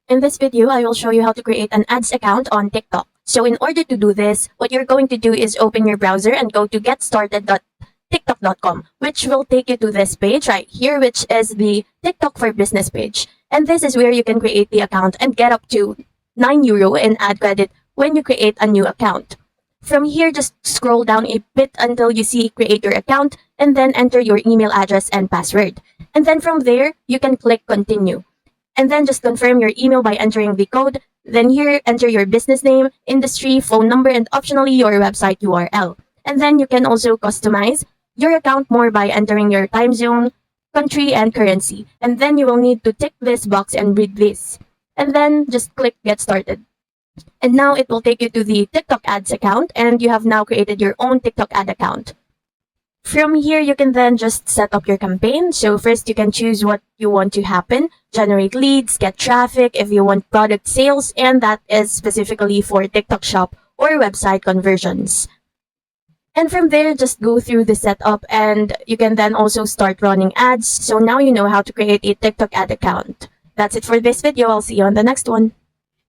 In this video, I will show you how to create an ads account on TikTok. So in order to do this, what you're going to do is open your browser and go to getstarted.tiktok.com, which will take you to this page right here, which is the TikTok for Business page. And this is where you can create the account and get up to €9 in ad credit when you create a new account. From here, just scroll down a bit until you see create your account and then enter your email address and password. And then from there, you can click continue. And then just confirm your email by entering the code. Then here, enter your business name, industry, phone number, and optionally your website URL. And then you can also customize your account more by entering your time zone, country, and currency. And then you will need to tick this box and read this. And then just click get started. And now it will take you to the TikTok ads account, and you have now created your own TikTok ad account. From here, you can then just set up your campaign. So first, you can choose what you want to happen, generate leads, get traffic, if you want product sales, and that is specifically for TikTok Shop or website conversions. And from there, just go through the setup, and you can then also start running ads. So now you know how to create a TikTok ad account. That's it for this video. I'll see you on the next one.